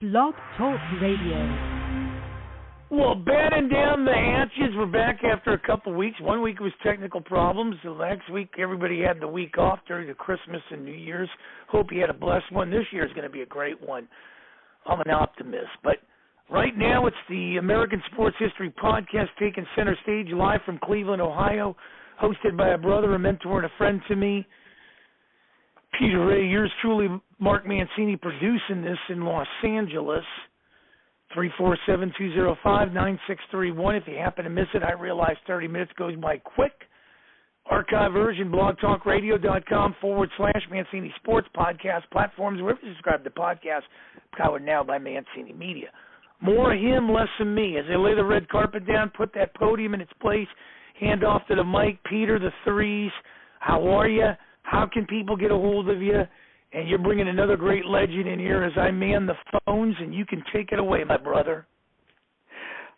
Blog Talk Radio. Well, batting down the hatches, we're back after a couple weeks. 1 week was technical problems. The next week, everybody had the week off during the Christmas and New Year's. Hope you had a blessed one. This year is going to be a great one. I'm an optimist. But right now, it's the American Sports History Podcast taking center stage live from Cleveland, Ohio, hosted by a brother, a mentor, and a friend to me, Peter Ray. Yours truly, Mark Mancini, producing this in Los Angeles. 347-205-9631. If you happen to miss it, I realize 30 minutes goes by quick. Archive version, blogtalkradio.com/Mancini Sports Podcast platforms, wherever you subscribe to podcasts, powered now by Mancini Media. More of him, less of me. As they lay the red carpet down, put that podium in its place, hand off to the mic. Peter, the threes, how are you? How can people get a hold of you? And you're bringing another great legend in here as I man the phones, and you can take it away, my brother.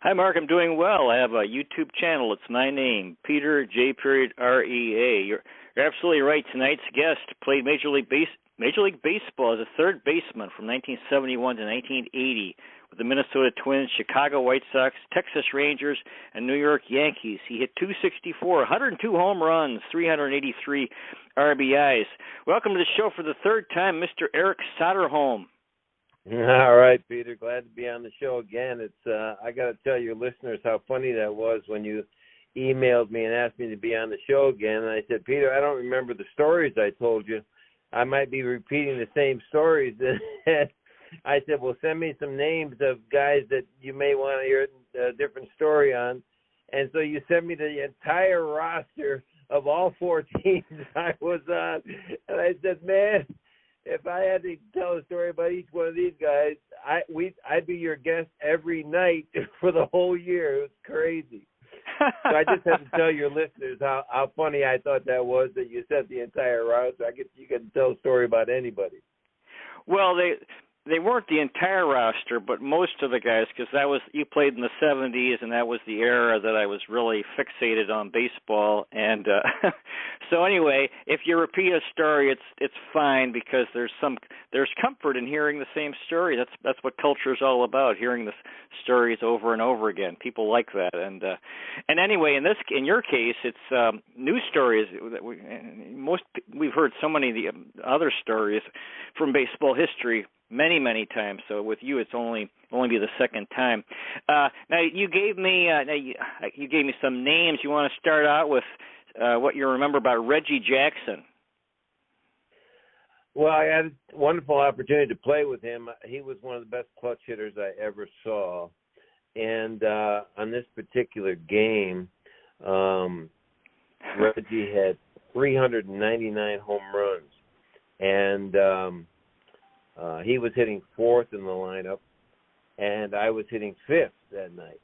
Hi, Mark. I'm doing well. I have a YouTube channel. It's my name, Peter J. REA. You're absolutely right. Tonight's guest played Major League Baseball as a third baseman from 1971 to 1980 with the Minnesota Twins, Chicago White Sox, Texas Rangers, and New York Yankees. He hit .264, 102 home runs, 383 RBIs. Welcome to the show for the third time, Mr. Eric Soderholm. All right, Peter. Glad to be on the show again. It's I got to tell your listeners how funny that was when you emailed me and asked me to be on the show again. And I said, Peter, I don't remember the stories I told you. I might be repeating the same stories. I said, well, send me some names of guys that you may want to hear a different story on. And so you sent me the entire roster of all four teams I was on. And I said, man, if I had to tell a story about each one of these guys, I'd be your guest every night for the whole year. It was crazy. So I just had to tell your listeners how funny I thought that was that you sent the entire roster. You can tell a story about anybody. Well, they weren't the entire roster, but most of the guys, because you played in the 70s, and that was the era that I was really fixated on baseball. And so anyway, if you repeat a story, it's fine because there's comfort in hearing the same story. That's what culture is all about, hearing the stories over and over again. People like that. And anyway, in your case, it's news stories. We've heard so many of the other stories from baseball history many times. So with you, it's only be the second time. Now you gave me some names. You want to start out with what you remember about Reggie Jackson? Well, I had a wonderful opportunity to play with him. He was one of the best clutch hitters I ever saw. And on this particular game, Reggie had 399 home runs, and he was hitting fourth in the lineup, and I was hitting fifth that night.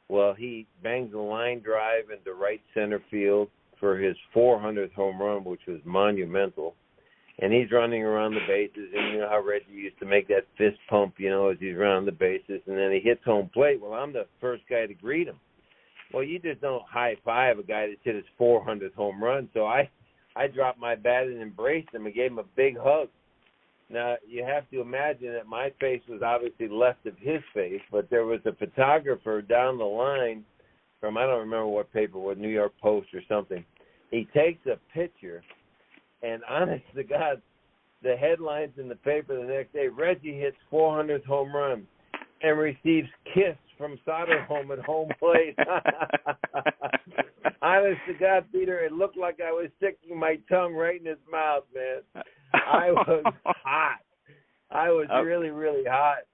Well, he banged the line drive into right center field for his 400th home run, which was monumental. And he's running around the bases, and you know how Reggie used to make that fist pump, as he's around the bases, and then he hits home plate. Well, I'm the first guy to greet him. Well, you just don't high-five a guy that's hit his 400th home run. So I dropped my bat and embraced him and gave him a big hug. Now, you have to imagine that my face was obviously left of his face, but there was a photographer down the line from, I don't remember what paper, what New York Post or something. He takes a picture, and honest to God, the headlines in the paper the next day, Reggie hits 400th home run and receives kiss from Soderholm at home plate. Honest to God, Peter, it looked like I was sticking my tongue right in his mouth, man. I was hot. I was really, really hot.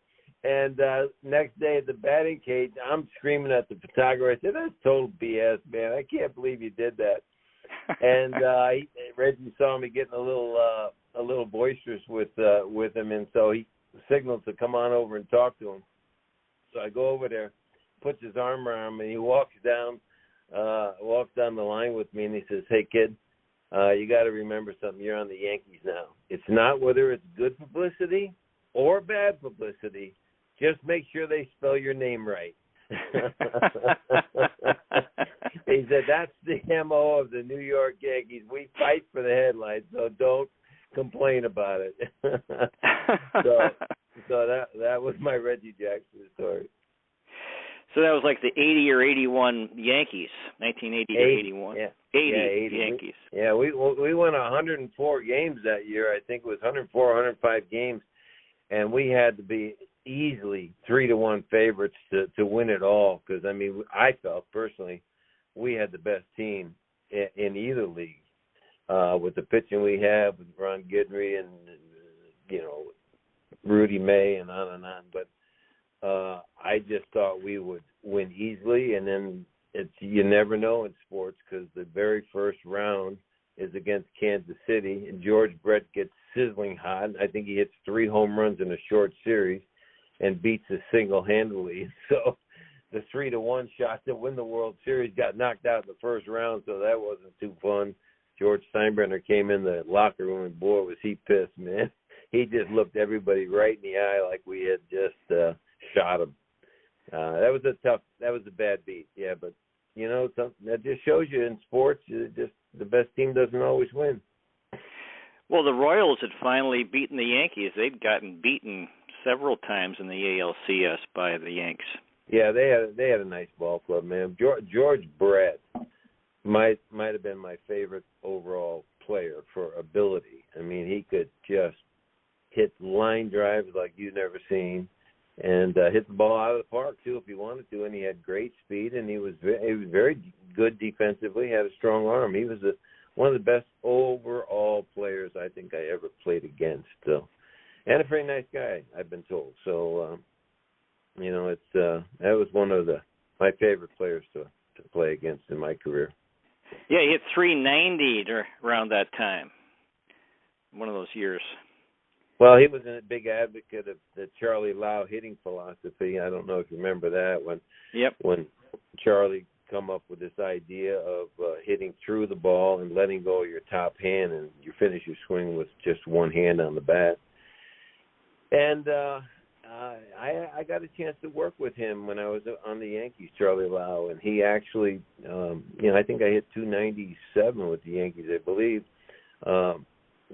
And next day at the batting cage, I'm screaming at the photographer. I said, that's total BS, man. I can't believe you did that. And Reggie saw me getting a little boisterous with him, and so he signaled to come on over and talk to him. So I go over there, puts his arm around me, and he walks down the line with me, and he says, hey, kid, you got to remember something. You're on the Yankees now. It's not whether it's good publicity or bad publicity. Just make sure they spell your name right. He said, that's the MO of the New York Yankees. We fight for the headlines, so don't complain about it. So So that was my Reggie Jackson story. So that was like the 80 or 81 Yankees, 1980 to 81. Yeah. 80 Yankees. Yeah, we won 104 games that year. I think it was 104, 105 games, and we had to be easily 3-1 favorites to win it all. Because I mean, I felt personally we had the best team in either league with the pitching we have with Ron Guidry and Rudy May and on and on. But I just thought we would win easily, and then you never know in sports because the very first round is against Kansas City, and George Brett gets sizzling hot. I think he hits 3 home runs in a short series and beats us single-handedly. So the 3-1 shot to win the World Series got knocked out in the first round, so that wasn't too fun. George Steinbrenner came in the locker room, and boy, was he pissed, man. He just looked everybody right in the eye like we had just shot him. That was a bad beat, yeah. But that just shows you in sports, just the best team doesn't always win. Well, the Royals had finally beaten the Yankees. They'd gotten beaten several times in the ALCS by the Yanks. Yeah, they had a nice ball club, man. George Brett might have been my favorite overall player for ability. I mean, he could just hit line drives like you've never seen, and hit the ball out of the park too if he wanted to. And he had great speed, and he was very good defensively. Had a strong arm. He was one of the best overall players I think I ever played against. So, and a very nice guy, I've been told. So, that was one of my favorite players to play against in my career. Yeah, he hit 390 around that time. One of those years. Well, he was a big advocate of the Charlie Lau hitting philosophy. I don't know if you remember that when Charlie come up with this idea of hitting through the ball and letting go of your top hand, and you finish your swing with just one hand on the bat. And I got a chance to work with him when I was on the Yankees, Charlie Lau, and he actually, I think I hit 297 with the Yankees, I believe. I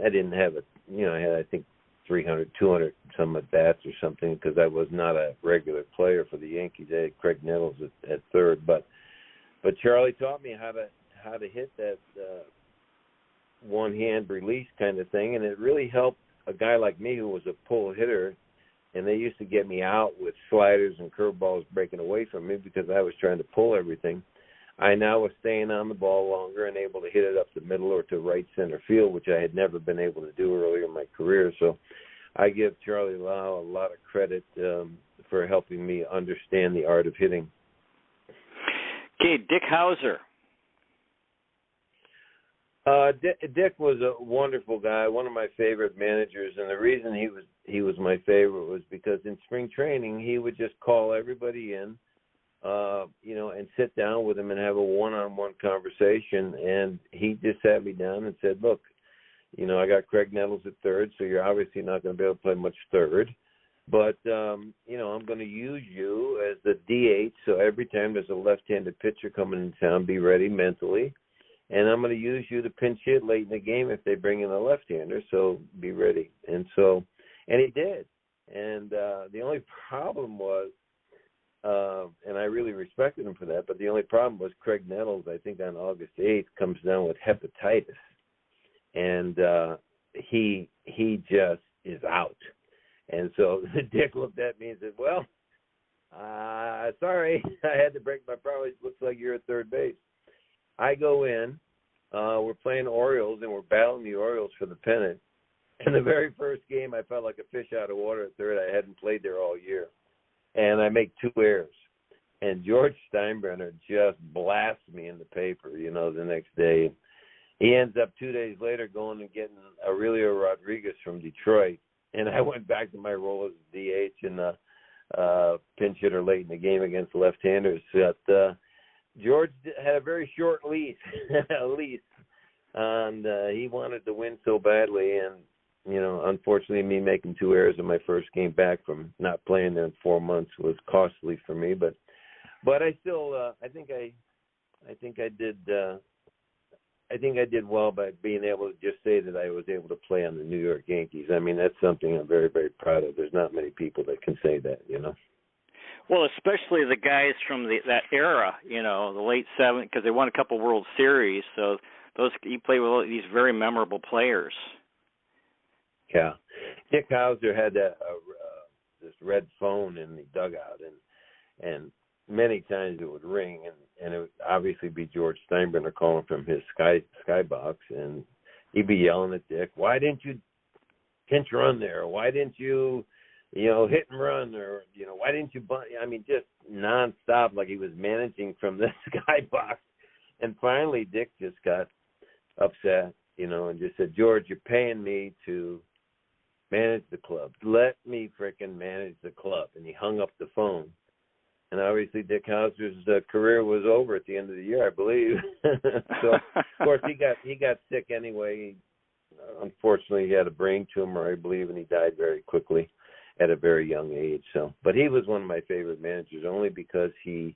didn't have I had, I think, 300, 200 some at bats or something because I was not a regular player for the Yankees. I had Craig Nettles at third, but Charlie taught me how to hit that one hand release kind of thing, and it really helped a guy like me who was a pull hitter, and they used to get me out with sliders and curveballs breaking away from me because I was trying to pull everything. I now was staying on the ball longer and able to hit it up the middle or to right center field, which I had never been able to do earlier in my career. So I give Charlie Lau a lot of credit for helping me understand the art of hitting. Okay, Dick Hauser. Dick was a wonderful guy, one of my favorite managers, and the reason he was my favorite was because in spring training he would just call everybody in, and sit down with him and have a one-on-one conversation. And he just sat me down and said, look, I got Craig Nettles at third, so you're obviously not going to be able to play much third. But, I'm going to use you as the DH, so every time there's a left-handed pitcher coming in town, be ready mentally. And I'm going to use you to pinch hit late in the game if they bring in a left-hander, so be ready. And he did. And the only problem was, and I really respected him for that, but the only problem was Craig Nettles, I think on August 8th, comes down with hepatitis. And he just is out. And so Dick looked at me and said, well, sorry, I had to break my promise. Looks like you're at third base. I go in, we're playing Orioles, and we're battling the Orioles for the pennant. And the very first game, I felt like a fish out of water at third. I hadn't played there all year. And I make 2 errors. And George Steinbrenner just blasts me in the paper, the next day. He ends up 2 days later going and getting Aurelio Rodriguez from Detroit. And I went back to my role as DH and pinch hitter late in the game against left-handers. But George had a very short lease, and he wanted to win so badly. And, unfortunately, me making 2 errors in my first game back from not playing there in 4 months was costly for me. But I still, I think I did I think I did well by being able to just say that I was able to play on the New York Yankees. I mean, that's something I'm very, very proud of. There's not many people that can say that, you know. Well, especially the guys from that era, you know, the late '70s, because they won a couple World Series. So you play with all these very memorable players. Yeah, Dick Hauser had this red phone in the dugout, and many times it would ring, and it would obviously be George Steinbrenner calling from his skybox, and he'd be yelling at Dick, "Why didn't you pinch run there? Why didn't you, hit and run, or why didn't you bunt?" I mean, just nonstop, like he was managing from the skybox. And finally, Dick just got upset, and just said, "George, you're paying me to manage the club. Let me frickin' manage the club." And he hung up the phone. And obviously Dick Hauser's career was over at the end of the year, I believe. So, of course, he got sick anyway. Unfortunately, he had a brain tumor, I believe, and he died very quickly at a very young age. So, but he was one of my favorite managers only because he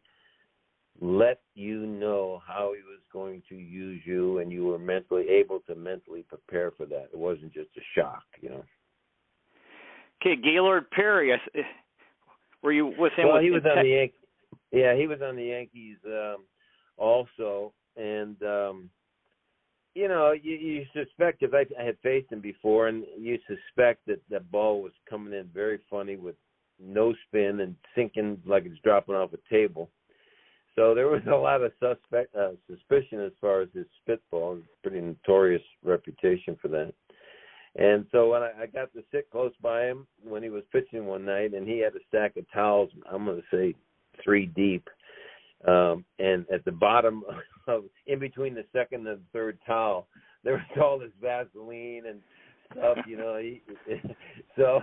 let you know how he was going to use you, and you were able to mentally prepare for that. It wasn't just a shock, Okay, Gaylord Perry, were you with him? Well, he was on the Yankees. Yeah, he was on the Yankees also, and you suspect, because I had faced him before, and you suspect that that ball was coming in very funny with no spin and sinking like it's dropping off a table. So there was a lot of suspicion as far as his spitball. Pretty notorious reputation for that. And so when I got to sit close by him when he was pitching one night, and he had a stack of towels, I'm going to say 3 deep, and at the bottom, in between the second and third towel, there was all this Vaseline and stuff, So,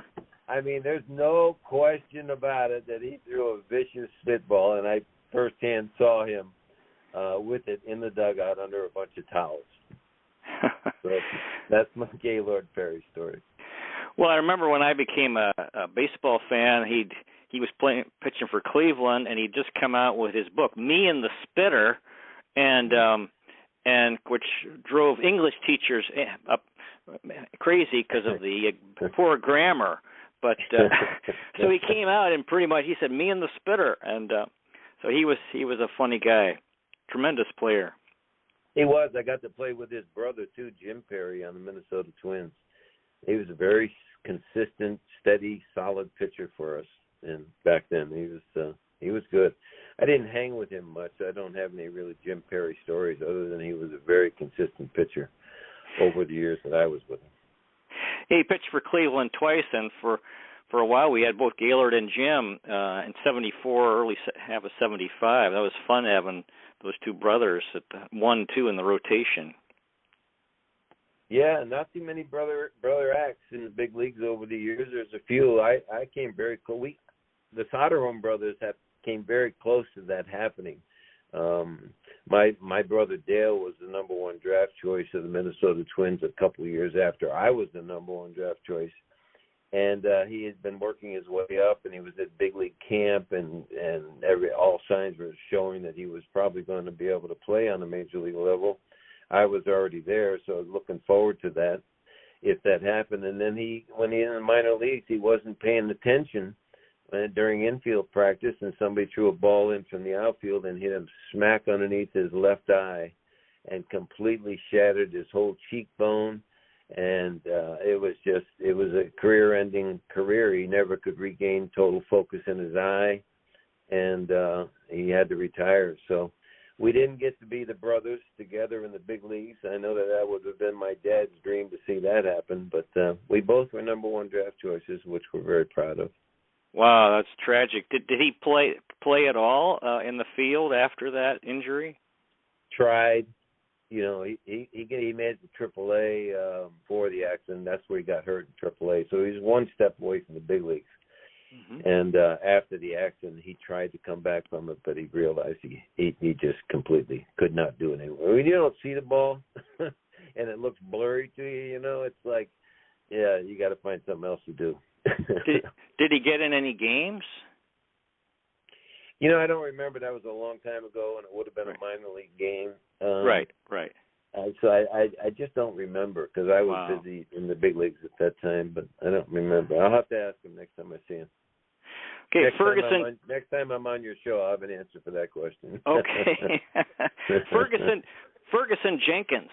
I mean, there's no question about it that he threw a vicious spitball, and I firsthand saw him with it in the dugout under a bunch of towels. So that's my Gaylord Perry story. Well, I remember when I became a baseball fan, he was pitching for Cleveland, and he'd just come out with his book, Me and the Spitter, and which drove English teachers up crazy because of the poor grammar. But so he came out and pretty much he said, "Me and the Spitter," and so he was a funny guy, tremendous player. He was. I got to play with his brother, too, Jim Perry, on the Minnesota Twins. He was a very consistent, steady, solid pitcher for us. And back then, he was good. I didn't hang with him much. I don't have any really Jim Perry stories other than he was a very consistent pitcher over the years that I was with him. He pitched for Cleveland twice, and for a while we had both Gaylord and Jim in '74, early half of '75. That was fun having those two brothers at 1-2 in the rotation. Yeah, not too many brother acts in the big leagues over the years. There's a few. I came very close. The Soderholm brothers came very close to that happening. My brother Dale was the number 1 draft choice of the Minnesota Twins a couple of years after I was the number 1 draft choice. And he had been working his way up, and he was at big league camp, and all signs were showing that he was probably going to be able to play on the major league level. I was already there, so I was looking forward to that if that happened. And then when he in the minor leagues, he wasn't paying attention during infield practice, and somebody threw a ball in from the outfield and hit him smack underneath his left eye and completely shattered his whole cheekbone. And it was a career-ending career. He never could regain total focus in his eye, and he had to retire. So we didn't get to be the brothers together in the big leagues. I know that would have been my dad's dream to see that happen, but we both were number 1 draft choices, which we're very proud of. Wow, that's tragic. Did he play at all in the field after that injury? Tried. He made it to AAA before the accident. That's where he got hurt in AAA. So he's 1 step away from the big leagues. Mm-hmm. And after the accident, he tried to come back from it, but he realized he just completely could not do it anymore. When you don't see the ball and it looks blurry to you, it's like, yeah, you got to find something else to do. Did he get in any games? I don't remember. That was a long time ago, and it would have been a minor league game. Right. So I just don't remember because I was busy in the big leagues at that time, but I don't remember. I'll have to ask him next time I see him. Okay, Ferguson. Next time I'm on your show, I'll have an answer for that question. Okay. Ferguson Jenkins.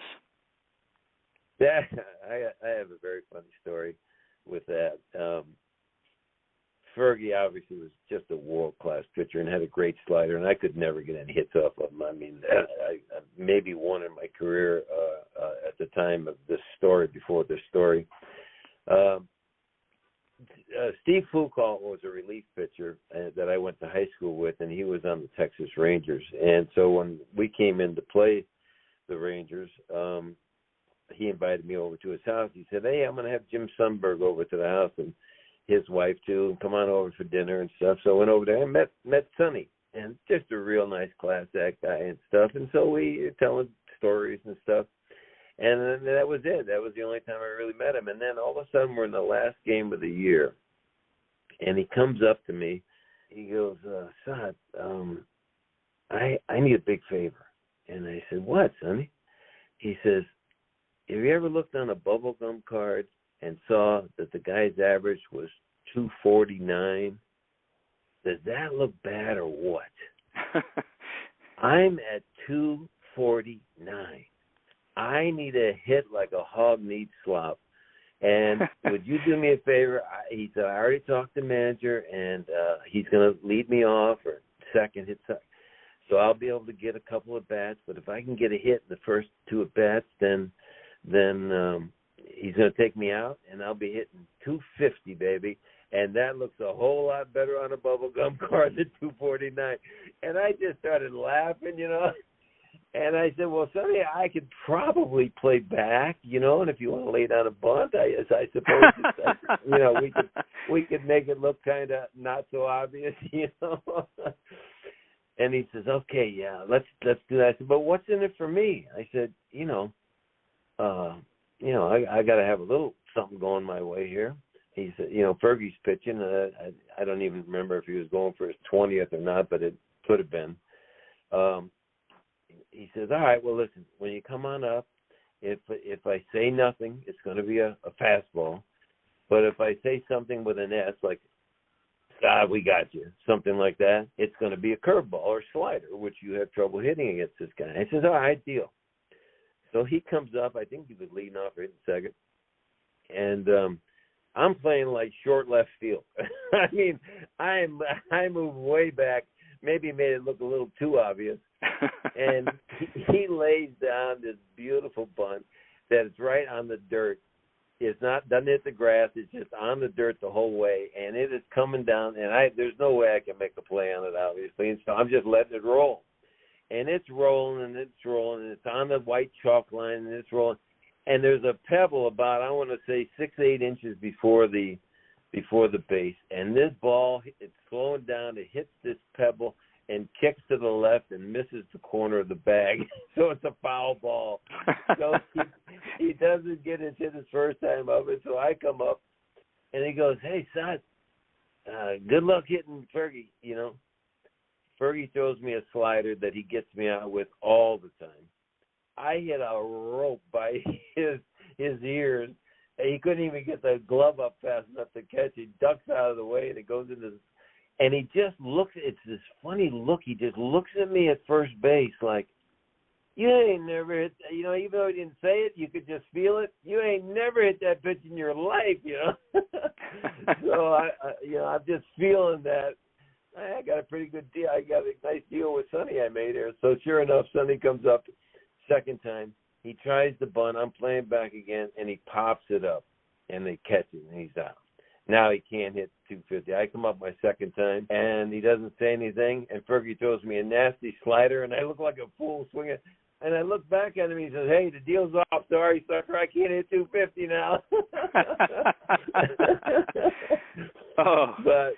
Yeah, I have a very funny story with that. Fergie obviously was just a world-class pitcher and had a great slider, and I could never get any hits off of him. I mean, I maybe one in my career at the time of this story, before this story. Steve Foucault was a relief pitcher that I went to high school with, and he was on the Texas Rangers. And so when we came in to play the Rangers, he invited me over to his house. He said, "Hey, I'm going to have Jim Sundberg over to the house and his wife too, and come on over for dinner and stuff." So I went over there and met Sonny, and just a real nice class act guy and stuff. And so we were telling stories and stuff. And then that was it. That was the only time I really met him. And then all of a sudden we're in the last game of the year, and he comes up to me. He goes, "Sod, I need a big favor." And I said, "What, Sonny?" He says, "Have you ever looked on a bubblegum card and saw that the guy's average was 249? Does that look bad or what?" I'm at 249. I need a hit like a hog needs slop. And would you do me a favor? He said, "I already talked to the manager, and he's going to lead me off or second hit. So I'll be able to get a couple of bats. But if I can get a hit in the first two at bats, then he's going to take me out, and I'll be hitting 250, baby. And that looks a whole lot better on a bubblegum card than 249. And I just started laughing, And I said, "Well, Sonny, I could probably play back, and if you want to lay down a bunt, I suppose, we could make it look kind of not so obvious, And he says, "Okay, yeah, let's do that." I said, "But what's in it for me?" I said, I got to have a little something going my way here. He said, Fergie's pitching. I don't even remember if he was going for his 20th or not, but it could have been. He says, "All right, well, listen, when you come on up, if I say nothing, it's going to be a fastball. But if I say something with an S, like, we got you, something like that, it's going to be a curveball or slider, which you have trouble hitting against this guy." I says, "All right, deal." So he comes up. I think he was leading off right in second. And I'm playing like short left field. I mean, I moved way back, maybe made it look a little too obvious. And he lays down this beautiful bunt that's right on the dirt. Doesn't hit the grass. It's just on the dirt the whole way, and it is coming down. And there's no way I can make a play on it, obviously. And so I'm just letting it roll. And it's rolling, and it's rolling, and it's on the white chalk line, and it's rolling. And there's a pebble about, I want to say, 6-8 inches before the base. And this ball, it's slowing down. It hits this pebble and kicks to the left and misses the corner of the bag. So it's a foul ball. So he doesn't get his first time of it. So I come up, and he goes, "Hey, son, good luck hitting Fergie, Fergie throws me a slider that he gets me out with all the time. I hit a rope by his ears. He couldn't even get the glove up fast enough to catch. He ducks out of the way, and it goes into the, and he just looks. It's this funny look. He just looks at me at first base like, "You ain't never hit, even though he didn't say it, you could just feel it. You ain't never hit that pitch in your life, So I'm just feeling that. I got a pretty good deal. I got a nice deal with Sonny I made here. So sure enough, Sonny comes up second time. He tries the bunt. I'm playing back again, and he pops it up, and they catch it, and he's out. Now he can't hit 250. I come up my second time, and he doesn't say anything, and Fergie throws me a nasty slider, and I look like a fool swinging. And I look back at him, and he says, "Hey, the deal's off. Sorry, sucker. I can't hit 250 now." Oh. But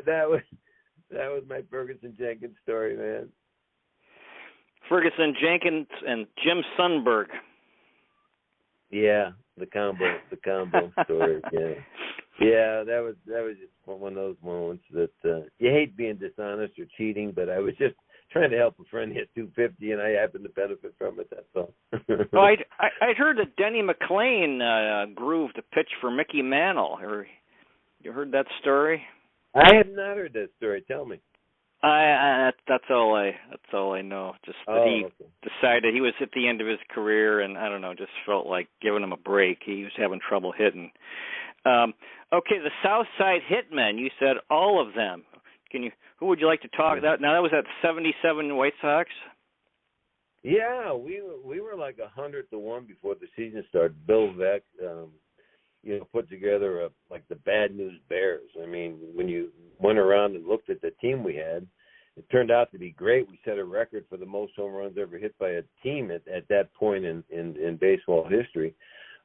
that was my Ferguson Jenkins story, man. Ferguson Jenkins and Jim Sundberg. Yeah, the combo story. Yeah, that was just one of those moments that you hate being dishonest or cheating, but I was just trying to help a friend hit 250, and I happened to benefit from it. That's all. Oh, I'd heard that Denny McLain grooved a pitch for Mickey Mantle. You heard that story? I have not heard that story. Tell me. That's all I know. Just that he decided he was at the end of his career, and I don't know, just felt like giving him a break. He was having trouble hitting. Okay, the South Side Hitmen. You said all of them. Who would you like to talk about? Now that was at 77 White Sox. Yeah, we were like 100-1 before the season started. Bill Veeck, put together like the Bad News Bears. I mean, when you went around and looked at the team we had, it turned out to be great. We set a record for the most home runs ever hit by a team at that point in baseball history.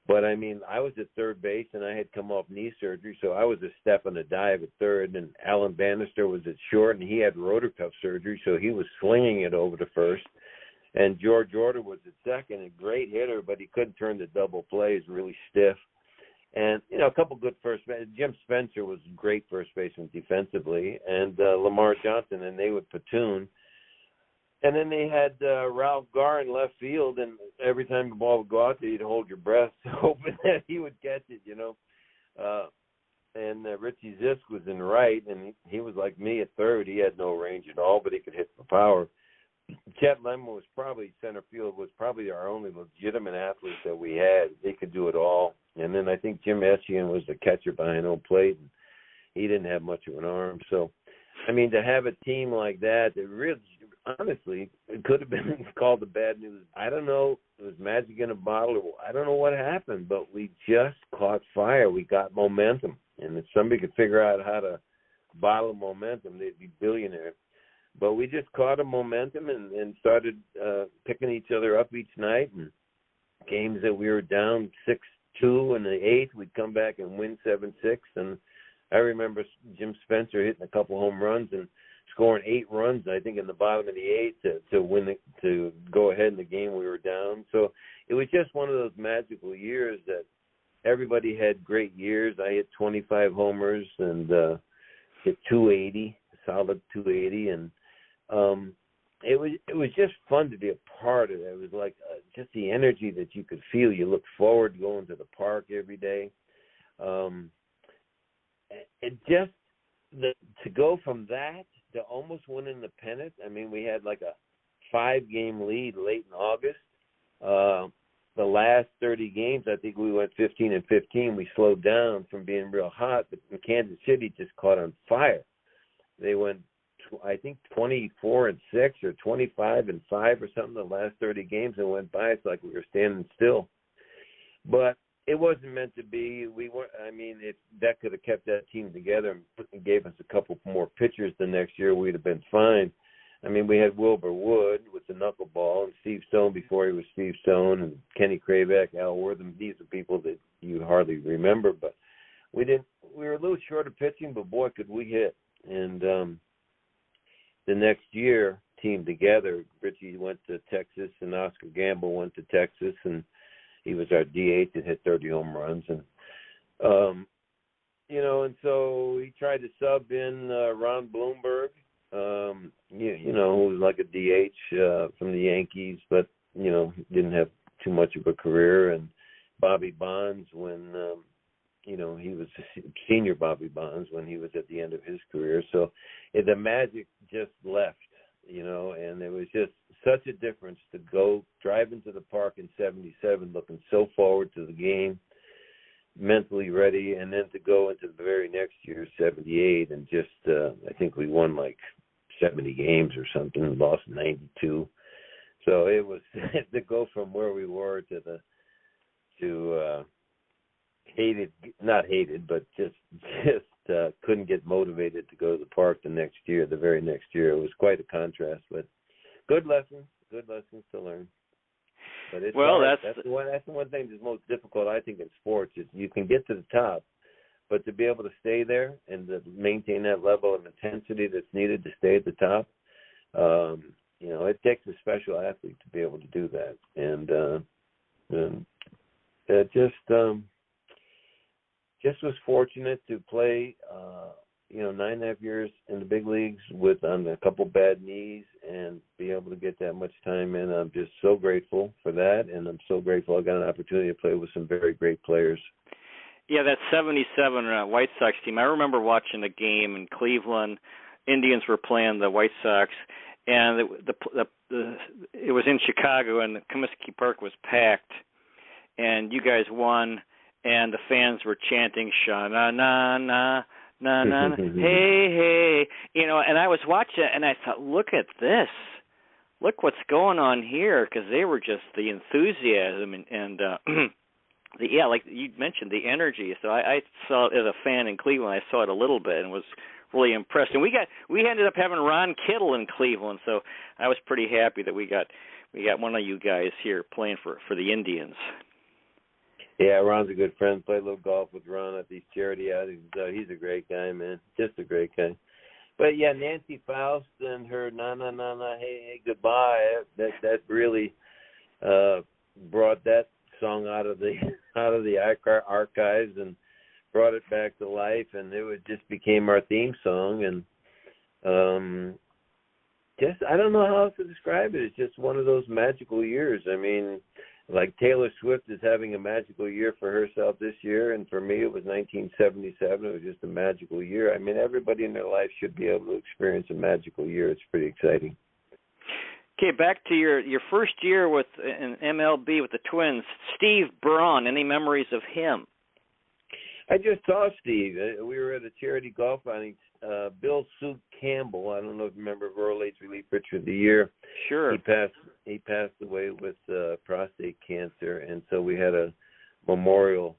But, I mean, I was at third base, and I had come off knee surgery, so I was a step and a dive at third. And Alan Bannister was at short, and he had rotor cuff surgery, so he was slinging it over to first. And George Order was at second, a great hitter, but he couldn't turn the double play. He's really stiff. And, a couple good first basemen. Jim Spencer was a great first baseman defensively, and Lamar Johnson, and they would platoon. And then they had Ralph Garr in left field, and every time the ball would go out there, you'd hold your breath hoping that he would catch it, And Richie Zisk was in right, and he was like me at third. He had no range at all, but he could hit for power. Chet Lemon was probably center field, was probably our only legitimate athlete that we had. He could do it all. And then I think Jim Etienne was the catcher behind home plate, and he didn't have much of an arm. So, I mean, to have a team like that, it really, honestly, it could have been called the Bad News. I don't know. It was magic in a bottle. I don't know what happened, but we just caught fire. We got momentum. And if somebody could figure out how to bottle momentum, they'd be billionaires. But we just caught a momentum and started picking each other up each night. And games that we were down 6-2 in the eighth, we'd come back and win 7-6. And I remember Jim Spencer hitting a couple home runs and scoring 8 runs, I think, in the bottom of the eighth to win to go ahead in the game we were down. So it was just one of those magical years that everybody had great years. I hit 25 homers and hit 280, solid 280, and it was just fun to be a part of it. It was like just the energy that you could feel. You looked forward to going to the park every day. It just to go from that to almost winning the pennant. I mean, we had like a 5-game lead late in August. The last 30 games, I think we went 15-15. We slowed down from being real hot, but Kansas City just caught on fire. They went, I think, 24-6 or 25-5 or something the last 30 games, and went by. It's like we were standing still. But it wasn't meant to be. We were. I mean, if that could have kept that team together and gave us a couple more pitchers the next year, we'd have been fine. I mean, we had Wilbur Wood with the knuckleball, and Steve Stone before he was Steve Stone, and Kenny Krabak, Al Wortham. These are people that you hardly remember, but we didn't. We were a little short of pitching, but boy, could we hit! And the next year, team together. Richie went to Texas, and Oscar Gamble went to Texas, and he was our DH and hit 30 home runs, and and so he tried to sub in Ron Bloomberg. Who was like a DH from the Yankees, but, didn't have too much of a career. And Bobby Bonds when, he was senior Bobby Bonds when he was at the end of his career. So the magic just left, and it was just such a difference to go drive into the park in 77 looking so forward to the game, mentally ready, and then to go into the very next year, 78, and just I think we won like 70 games or something, lost 92. So it was to go from where we were to hated, not hated, but just couldn't get motivated to go to the park the very next year. It was quite a contrast, but good lessons to learn. But it's that's the one thing that's most difficult, I think, in sports is you can get to the top, but to be able to stay there and to maintain that level of intensity that's needed to stay at the top, it takes a special athlete to be able to do that. And it just was fortunate to play, 9.5 years in the big leagues with on a couple bad knees and be able to get that much time in. I'm just so grateful for that, and I'm so grateful I got an opportunity to play with some very great players. Yeah, that 77 White Sox team. I remember watching a game in Cleveland. Indians were playing the White Sox, and it was in Chicago, and Comiskey Park was packed, and you guys won, and the fans were chanting "Sha-na-na-na, na-na, hey, hey," and I was watching it, and I thought, look at this. Look what's going on here, because they were just the enthusiasm and like you mentioned, the energy. So I saw it as a fan in Cleveland. I saw it a little bit and was really impressed. And we ended up having Ron Kittle in Cleveland, so I was pretty happy that we got one of you guys here playing for the Indians. Yeah, Ron's a good friend. Play a little golf with Ron at these charity outings. He's a great guy, man. Just a great guy. But yeah, Nancy Faust and her "na na na na hey hey goodbye," that really brought that song out of the archives and brought it back to life, and it just became our theme song. And just I don't know how else to describe it. It's just one of those magical years. I mean, like Taylor Swift is having a magical year for herself this year, and for me it was 1977. It was just a magical year. I mean, everybody in their life should be able to experience a magical year. It's pretty exciting. Okay, back to your first year with in MLB with the Twins. Steve Braun, any memories of him? I just saw Steve. We were at a charity golf outing. Bill Sue Campbell, I don't know if you remember, Rural Age Relief Pitcher of the Year. Sure. He passed away with prostate cancer, and so we had a memorial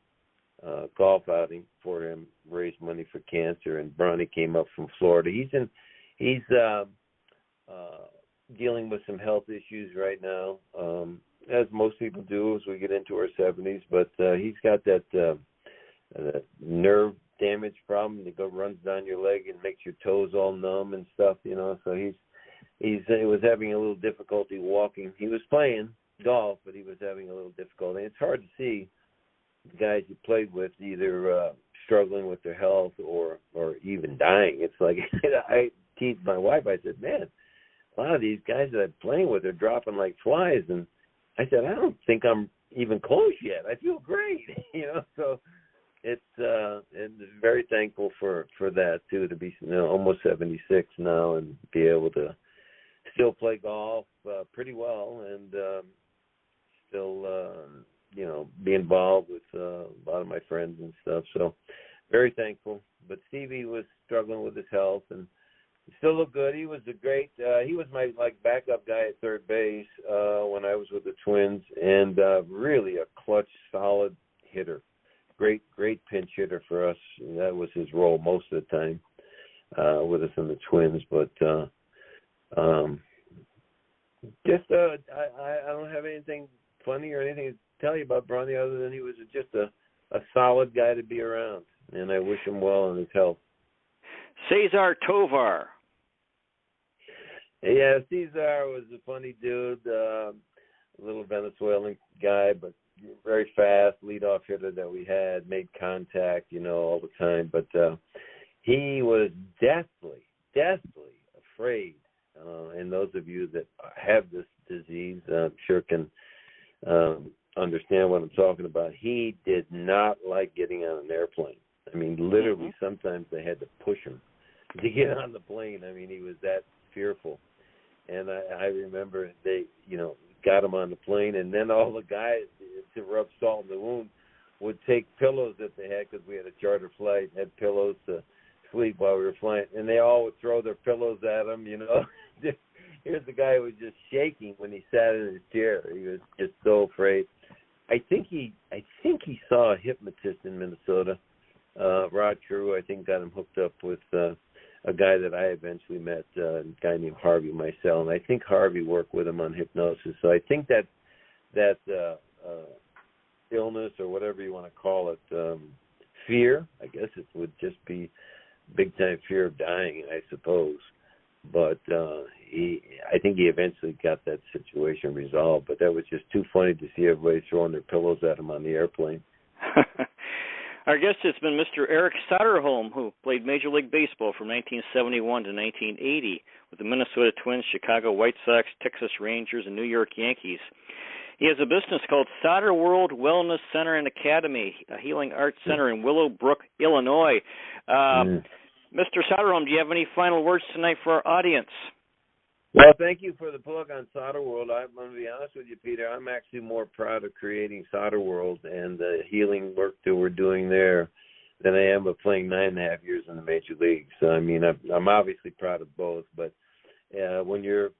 golf outing for him, raise money for cancer. And Bronny came up from Florida. He's dealing with some health issues right now, as most people do as we get into our 70s. But he's got that nerve damage problem that runs down your leg and makes your toes all numb and stuff, So he was having a little difficulty walking. He was playing golf, but he was having a little difficulty. It's hard to see the guys you played with either struggling with their health or even dying. It's like I teased my wife. I said, "Man, a lot of these guys that I'm playing with are dropping like flies." And I said, "I don't think I'm even close yet. I feel great," So and very thankful for that too, to be almost 76 now and be able to still play golf pretty well and still be involved with a lot of my friends and stuff. So very thankful. But Stevie was struggling with his health and he still looked good. He was he was my backup guy at third base when I was with the Twins, and really a clutch, solid hitter. Great pinch hitter for us. And that was his role most of the time with us in the Twins. But I don't have anything funny or anything to tell you about Bronny other than he was just a solid guy to be around, and I wish him well in his health. Cesar Tovar. Yeah, Cesar was a funny dude, a little Venezuelan guy, but very fast, leadoff hitter that we had, made contact, all the time. But he was deathly afraid. And those of you that have this disease, I'm sure can understand what I'm talking about. He did not like getting on an airplane. I mean, literally, sometimes they had to push him to get on the plane. I mean, he was that fearful. And I remember they, got him on the plane, and then all the guys, to rub salt in the wound, would take pillows that they had, because we had a charter flight, had pillows to sleep while we were flying, and they all would throw their pillows at him, Here's the guy who was just shaking when he sat in his chair. He was just so afraid. I think he saw a hypnotist in Minnesota. Rod True, I think, got him hooked up with a guy that I eventually met, a guy named Harvey Meisel, and I think Harvey worked with him on hypnosis. So I think that illness, or whatever you want to call it, fear, I guess it would just be big-time fear of dying, I suppose. But I think he eventually got that situation resolved. But that was just too funny to see everybody throwing their pillows at him on the airplane. Our guest has been Mr. Eric Soderholm, who played Major League Baseball from 1971 to 1980 with the Minnesota Twins, Chicago White Sox, Texas Rangers, and New York Yankees. He has a business called Soder World Wellness Center and Academy, a healing arts center in Willowbrook, Illinois. Mr. Soderholm, do you have any final words tonight for our audience? Well, thank you for the plug on Soder World. I'm going to be honest with you, Peter. I'm actually more proud of creating Soder World and the healing work that we're doing there than I am of playing 9.5 years in the major leagues. So, I mean, I'm obviously proud of both. But when you're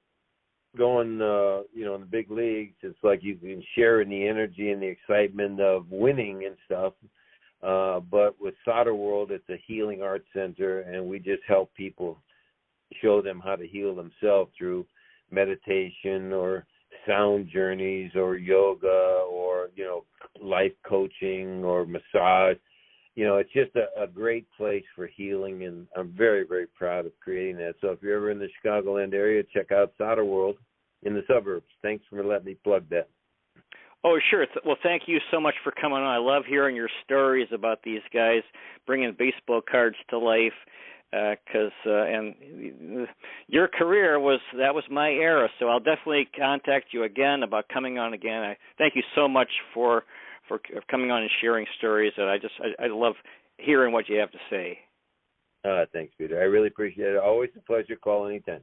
going, in the big leagues, it's like you can share in the energy and the excitement of winning and stuff. But with Soder World, it's a healing arts center, and we just help people show them how to heal themselves through meditation or sound journeys or yoga or, life coaching or massage. It's just a great place for healing, and I'm very, very proud of creating that. So if you're ever in the Chicagoland area, check out Soder World in the suburbs. Thanks for letting me plug that. Oh, sure. Well, thank you so much for coming on. I love hearing your stories about these guys bringing baseball cards to life. And your career was my era, so I'll definitely contact you again about coming on again. I thank you so much for coming on and sharing stories. And I love hearing what you have to say. Thanks, Peter. I really appreciate it. Always a pleasure. Call anytime.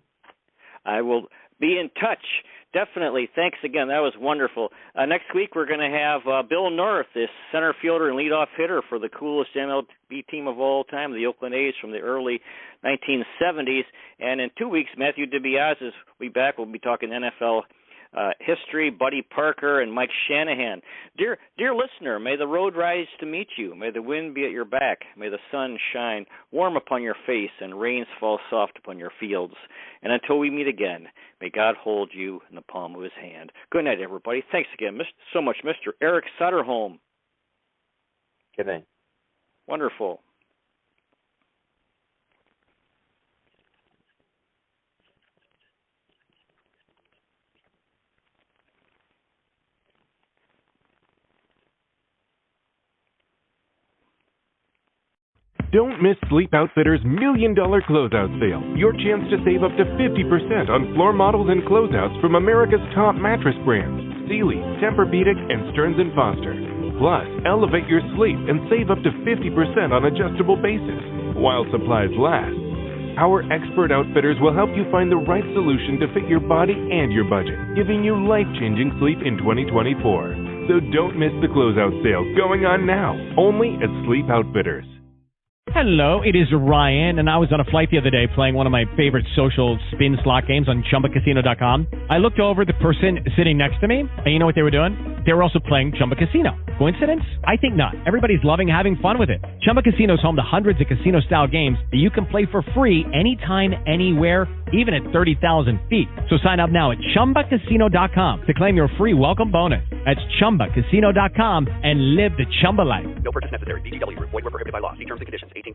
I will be in touch. Definitely. Thanks again. That was wonderful. Next week we're going to have Bill North, this center fielder and leadoff hitter for the coolest MLB team of all time, the Oakland A's from the early 1970s. And in 2 weeks, Matthew DiBiase will be back. We'll be talking NFL history, Buddy Parker, and Mike Shanahan. Dear listener, may the road rise to meet you. May the wind be at your back. May the sun shine warm upon your face and rains fall soft upon your fields. And until we meet again, may God hold you in the palm of his hand. Good night, everybody. Thanks again so much, Mr. Eric Soderholm. Good night. Wonderful. Don't miss Sleep Outfitters' $1 million closeout sale. Your chance to save up to 50% on floor models and closeouts from America's top mattress brands, Sealy, Tempur-Pedic, and Stearns & Foster. Plus, elevate your sleep and save up to 50% on adjustable bases while supplies last. Our expert outfitters will help you find the right solution to fit your body and your budget, giving you life-changing sleep in 2024. So don't miss the closeout sale going on now, only at Sleep Outfitters. Hello, it is Ryan, and I was on a flight the other day playing one of my favorite social spin slot games on ChumbaCasino.com. I looked over at the person sitting next to me, and you know what they were doing? They were also playing Chumba Casino. Coincidence? I think not. Everybody's loving having fun with it. Chumba Casino is home to hundreds of casino-style games that you can play for free anytime, anywhere, even at 30,000 feet. So sign up now at ChumbaCasino.com to claim your free welcome bonus. That's ChumbaCasino.com and live the Chumba life. No purchase necessary. VGW. Void where prohibited by law. See terms and conditions. 18+.